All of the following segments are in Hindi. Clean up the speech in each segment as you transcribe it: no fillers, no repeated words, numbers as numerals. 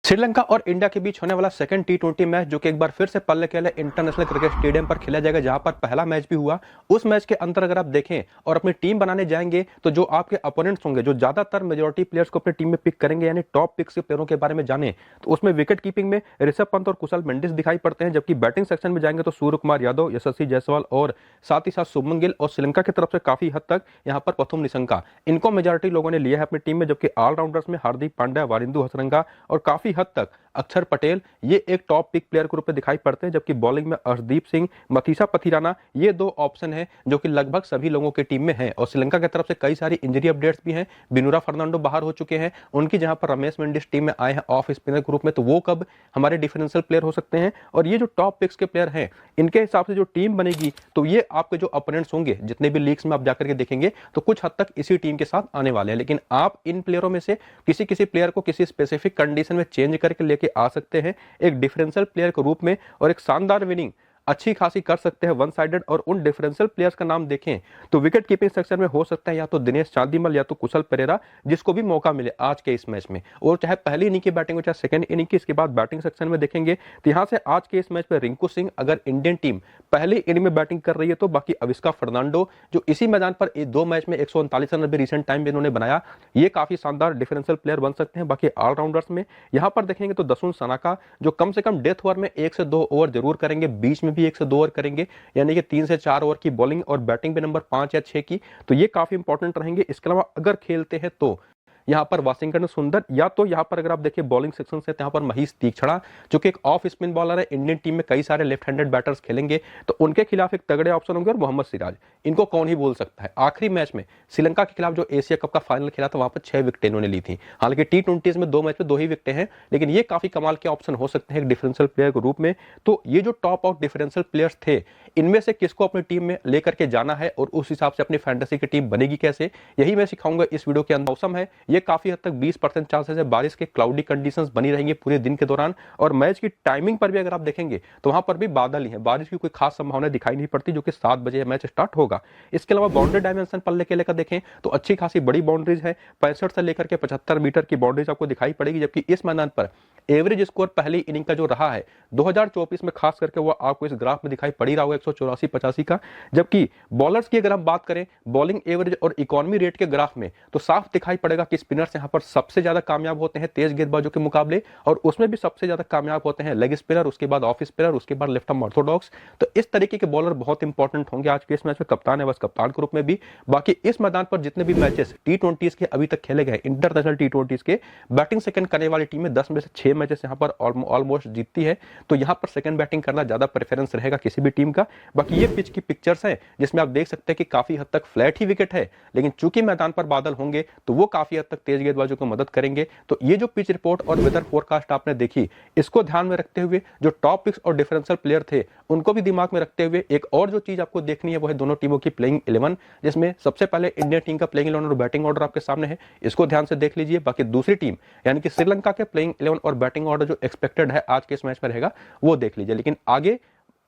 श्रीलंका और इंडिया के बीच होने वाला सेकंड टी20 मैच जो कि एक बार फिर से पल्लेकेले इंटरनेशनल क्रिकेट स्टेडियम पर खेला जाएगा, जहां पर पहला मैच भी हुआ। उस मैच के अंतर अगर आप देखें और अपनी टीम बनाने जाएंगे तो जो आपके अपोनेंट्स होंगे, जो ज्यादातर मेजोरिटी प्लेयर्स को अपनी टीम में पिक करेंगे, यानी टॉप पिक्स के प्लेयरों के बारे में जाने, तो उसमें विकेट कीपिंग में ऋषभ पंत और कुशल मेंडिस दिखाई पड़ते हैं। जबकि बैटिंग सेक्शन में जाएंगे तो सूर्य कुमार यादव, यशस्वी जायसवाल और साथ ही साथ शुभमन गिल, और श्रीलंका की तरफ से काफी हद तक यहाँ पर प्रथुम निशंका, इनको मेजोरिटी लोगों ने लिया है अपनी टीम में। जबकि ऑलराउंडर्स में हार्दिक पांड्या, वारिंदु हसरंगा और काफी हद तक अक्षर पटेल, ये एक टॉप पिक प्लेयर के रूप में दिखाई पड़ते हैं। जबकि बॉलिंग में अर्शदीप सिंह, मथीसा पथिराना, ये दो ऑप्शन हैं जो कि लगभग सभी लोगों की टीम में हैं। और श्रीलंका की तरफ से कई सारी इंजरी अपडेट्स भी हैं। बिनुरा फर्नांडो बाहर हो चुके हैं, उनकी जहां पर रमेश मेंडिस टीम में आए हैं ऑफ स्पिनर के रूप में, तो वो कब हमारे डिफरेंशियल प्लेयर हो सकते हैं। और ये जो टॉप पिक्स के प्लेयर हैं, इनके हिसाब से जो टीम बनेगी, तो ये आपके जो अपोनेंट्स होंगे, जितने भी लीग्स में आप जाकर के देखेंगे, तो कुछ हद तक इसी टीम के साथ आने वाले हैं। लेकिन आप इन प्लेयरों में से किसी किसी प्लेयर को किसी स्पेसिफिक कंडीशन में चेंज करके लेके आ सकते हैं एक डिफरेंशियल प्लेयर के रूप में, और एक शानदार विनिंग अच्छी खासी कर सकते हैं वन साइडेड। और उन डिफरेंशियल प्लेयर्स का नाम देखें तो विकेट कीपिंग सेक्शन में हो सकता है या तो दिनेश चांदीमल या तो कुशल परेरा, जिसको भी मौका मिले आज के इस मैच में। और चाहे पहली इनिंग की बैटिंग हो चाहे सेकंड इनिंग की, इसके बाद बैटिंग सेक्शन में देखेंगे तो यहां से आज के इस मैच में रिंकू सिंह, अगर इंडियन टीम पहली इनिंग में बैटिंग कर रही है तो, बाकी अविष्का फर्नांडो जो इसी मैदान पर दो मैच में 139 रन भी रिसेंट टाइम में इन्होंने बनाया, ये काफी शानदार डिफरेंशियल प्लेयर बन सकते हैं। बाकी ऑलराउंडर्स में यहां पर देखेंगे तो दसुन सनाका, जो कम से कम डेथ ओवर में 1 से 2 ओवर जरूर करेंगे, बीच में भी 1 से 2 ओवर करेंगे, यानी कि 3 से 4 ओवर की बॉलिंग और बैटिंग पे नंबर 5 या 6 की, तो ये काफी इंपॉर्टेंट रहेंगे। इसके अलावा अगर खेलते हैं तो यहां पर वाशिंगटन सुंदर, या तो यहां पर अगर आप देखिए बॉलिंग सेक्शन से यहां पर महीश तीक्षणा, जो कि एक ऑफ स्पिन बॉलर है। इंडियन टीम में कई सारे लेफ्ट हैंडेड बैटर्स खेलेंगे, तो उनके खिलाफ एक तगड़े ऑप्शन होंगे। और मोहम्मद सिराज, इनको कौन ही बोल सकता है। आखिरी मैच में श्रीलंका के खिलाफ जो एशिया कप का फाइनल खेला था, वहां पर 6 विकेटें इन्होंने ली थी। हालांकि टी20 में 2 मैच में 2 ही विकेटें हैं, लेकिन ये काफी कमाल के ऑप्शन हो सकते हैं एक डिफरेंशियल प्लेयर के रूप में। तो ये जो टॉप ऑफ डिफरेंशियल प्लेयर्स थे, इनमें से किसको अपनी टीम में लेकर के जाना है और उस हिसाब से अपनी फैंटेसी की टीम बनेगी कैसे, यही मैं सिखाऊंगा इस वीडियो के अंदर। मौसम है ये काफी हद तक 20% चांसेस है बारिश के, क्लाउडी कंडीशंस बनी रहेंगी पूरे दिन के दौरान। और मैच की टाइमिंग पर भी अगर आप देखेंगे तो वहां पर भी बादल ही है, बारिश की कोई खास संभावना दिखाई नहीं पड़ती, जो कि 7 बजे मैच स्टार्ट होगा। इसके अलावा बाउंड्री डायमेंशन पल्ले के लेकर देखें तो अच्छी खासी बड़ी बाउंड्रीज है, 65 से लेकर के 75 मीटर की बाउंड्रीज आपको दिखाई पड़ेगी। जबकि इस मैदान पर एवरेज स्कोर पहली इनिंग का जो रहा है 2024 में, खास करके वो आपको इस ग्राफ में दिखाई पड़ी रहा होगा 184-85 का। जबकि बॉलर्स की अगर हम बात करें बॉलिंग एवरेज और इकोनॉमी रेट के ग्राफ में, तो साफ दिखाई पड़ेगा कि स्पिनर्स यहां पर सबसे ज्यादा कामयाब होते हैं तेज गेंदबाजों के मुकाबले, और उसमें भी सबसे ज्यादा कामयाब होते हैं लेग स्पिनर, उसके बाद ऑफ स्पिनर, उसके बाद लेफ्ट आर्म ऑर्थोडॉक्स। तो इस तरीके के बॉलर बहुत इंपॉर्टेंट होंगे आज के इस मैच में। कप्तान है बस कप्तान के रूप में भी। बाकी इस मैदान पर जितने भी मैचेस टी20 के अभी तक खेले गए, इंटरनेशनल टी20 के, बैटिंग सेकंड करने वाली टीम में 10 में से 6 मैचेस यहां पर ऑलमोस्ट जीतती है। तो यहां पर सेकंड बैटिंग करना ज्यादा प्रेफरेंस रहेगा किसी भी टीम का। बाकी ये पिच की पिक्चर्स हैं जिसमें आप देख सकते हैं कि काफी हद तक फ्लैट ही विकेट है, लेकिन चूंकि मैदान पर बादल होंगे तो वो काफी हद तक तेज गेंदबाजों को मदद करेंगे। तो ये जो पिच रिपोर्ट और वेदर फोरकास्ट आपने देखी, इसको ध्यान में रखते हुए जो टॉप पिक्स और डिफरेंशियल प्लेयर थे उनको भी दिमाग में रखते हुए एक और जो चीज आपको देखनी है वो है दोनों टीमों की प्लेइंग 11, जिसमें सबसे पहले इंडियन टीम का प्लेइंग 11 और बैटिंग ऑर्डर आपके सामने है, इसको ध्यान से देख लीजिए। बाकी दूसरी टीम यानी कि श्रीलंका के प्लेइंग 11 और बैटिंग ऑर्डर जो एक्सपेक्टेड है आज के इस मैच में रहेगा, वो देख लीजिए। लेकिन आगे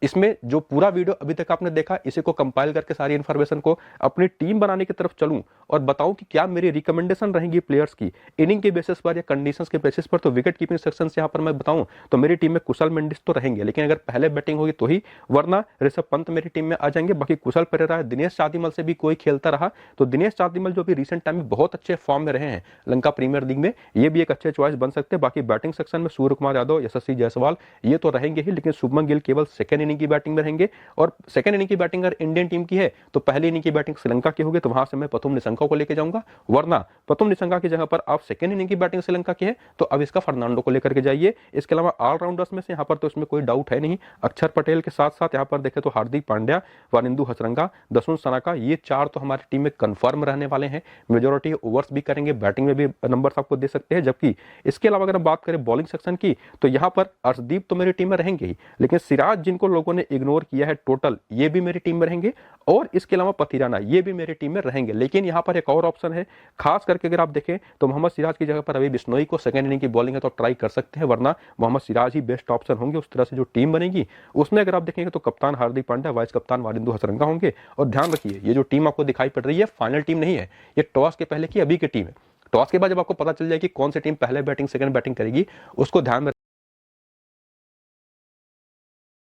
इसमें जो पूरा वीडियो अभी तक आपने देखा, इसी को कंपाइल करके सारी इंफॉर्मेशन को अपनी टीम बनाने की तरफ चलूं और बताऊं कि क्या मेरी रिकमेंडेशन रहेगी प्लेयर्स की इनिंग के बेसिस पर या कंडीशंस के बेसिस पर। तो विकेट कीपिंग सेक्शन से यहां पर मैं बताऊं तो मेरी टीम में कुशल मेंडिस तो रहेंगे, लेकिन अगर पहले बैटिंग होगी तो ही, वरना ऋषभ पंत मेरी टीम में आ जाएंगे। बाकी कुशल परेरा, दिनेश चांदीमल से भी कोई खेलता रहा तो दिनेश चांदीमल जो भी रिसेंट टाइम में बहुत अच्छे फॉर्म में रहे हैं लंका प्रीमियर लीग में, ये भी एक अच्छे चॉइस बन सकते हैं। बाकी बैटिंग सेक्शन में सूर्य कुमार यादव, यशस्वी जायसवाल, ये तो रहेंगे ही, लेकिन शुभमन गिल केवल सेकंड इनिंग की बैटिंग में रहेंगे। और सेकंड इनिंग की बैटिंग अगर इंडियन टीम की है तो पहली इनिंग की बैटिंग श्रीलंका की होगी, तो वहां से मैं प्रथुम निशंका को लेकर जाऊंगा। वरना प्रथुम निशंका की जगह पर आप सेकंड इनिंग की बैटिंग श्रीलंका की है तो अब इसका फर्नांडो को लेकर के जाइए। इसके अलावा ऑलराउंडर्स में से यहां पर तो इसमें कोई डाउट है नहीं, अक्षर पटेल के साथ साथ यहां पर देखें तो हार्दिक पांड्या, वारिंदु हसरंगा, दसुन सनाका, ये 4 तो हमारी टीम में कंफर्म रहने वाले हैं। मेजोरिटी ओवर्स भी करेंगे, बैटिंग में भी नंबर्स आपको दे सकते हैं। जबकि इसके अलावा अगर बात करें बॉलिंग सेक्शन की तो यहां पर अर्शदीप तो मेरी टीम में रहेंगे ही, लेकिन सिराज जिनको लोगों ने इग्नोर किया है टोटल, ये भी मेरी टीम में रहेंगे। और इसके अलावा पथिराना, ये भी मेरी टीम में रहेंगे। लेकिन यहां पर एक और ऑप्शन है, खास करके अगर आप देखें तो मोहम्मद सिराज की जगह पर रवि बिश्नोई को सेकंड इनिंग की बॉलिंग है तो ट्राई कर सकते हैं, वरना मोहम्मद सिराज ही बेस्ट ऑप्शन होंगे। उस तरह से जो टीम बनेगी उसमें अगर आप देखेंगे तो कप्तान हार्दिक पांड्या, वाइस कप्तान वारिंदु हसरंगा होंगे। और ध्यान रखिए ये जो टीम आपको दिखाई पड़ रही है फाइनल टीम नहीं है, ये टॉस के पहले की अभी की टीम है। टॉस के बाद जब आपको पता चल जाए कि कौन सी टीम पहले बैटिंग सेकंड बैटिंग करेगी, उसको ध्यान में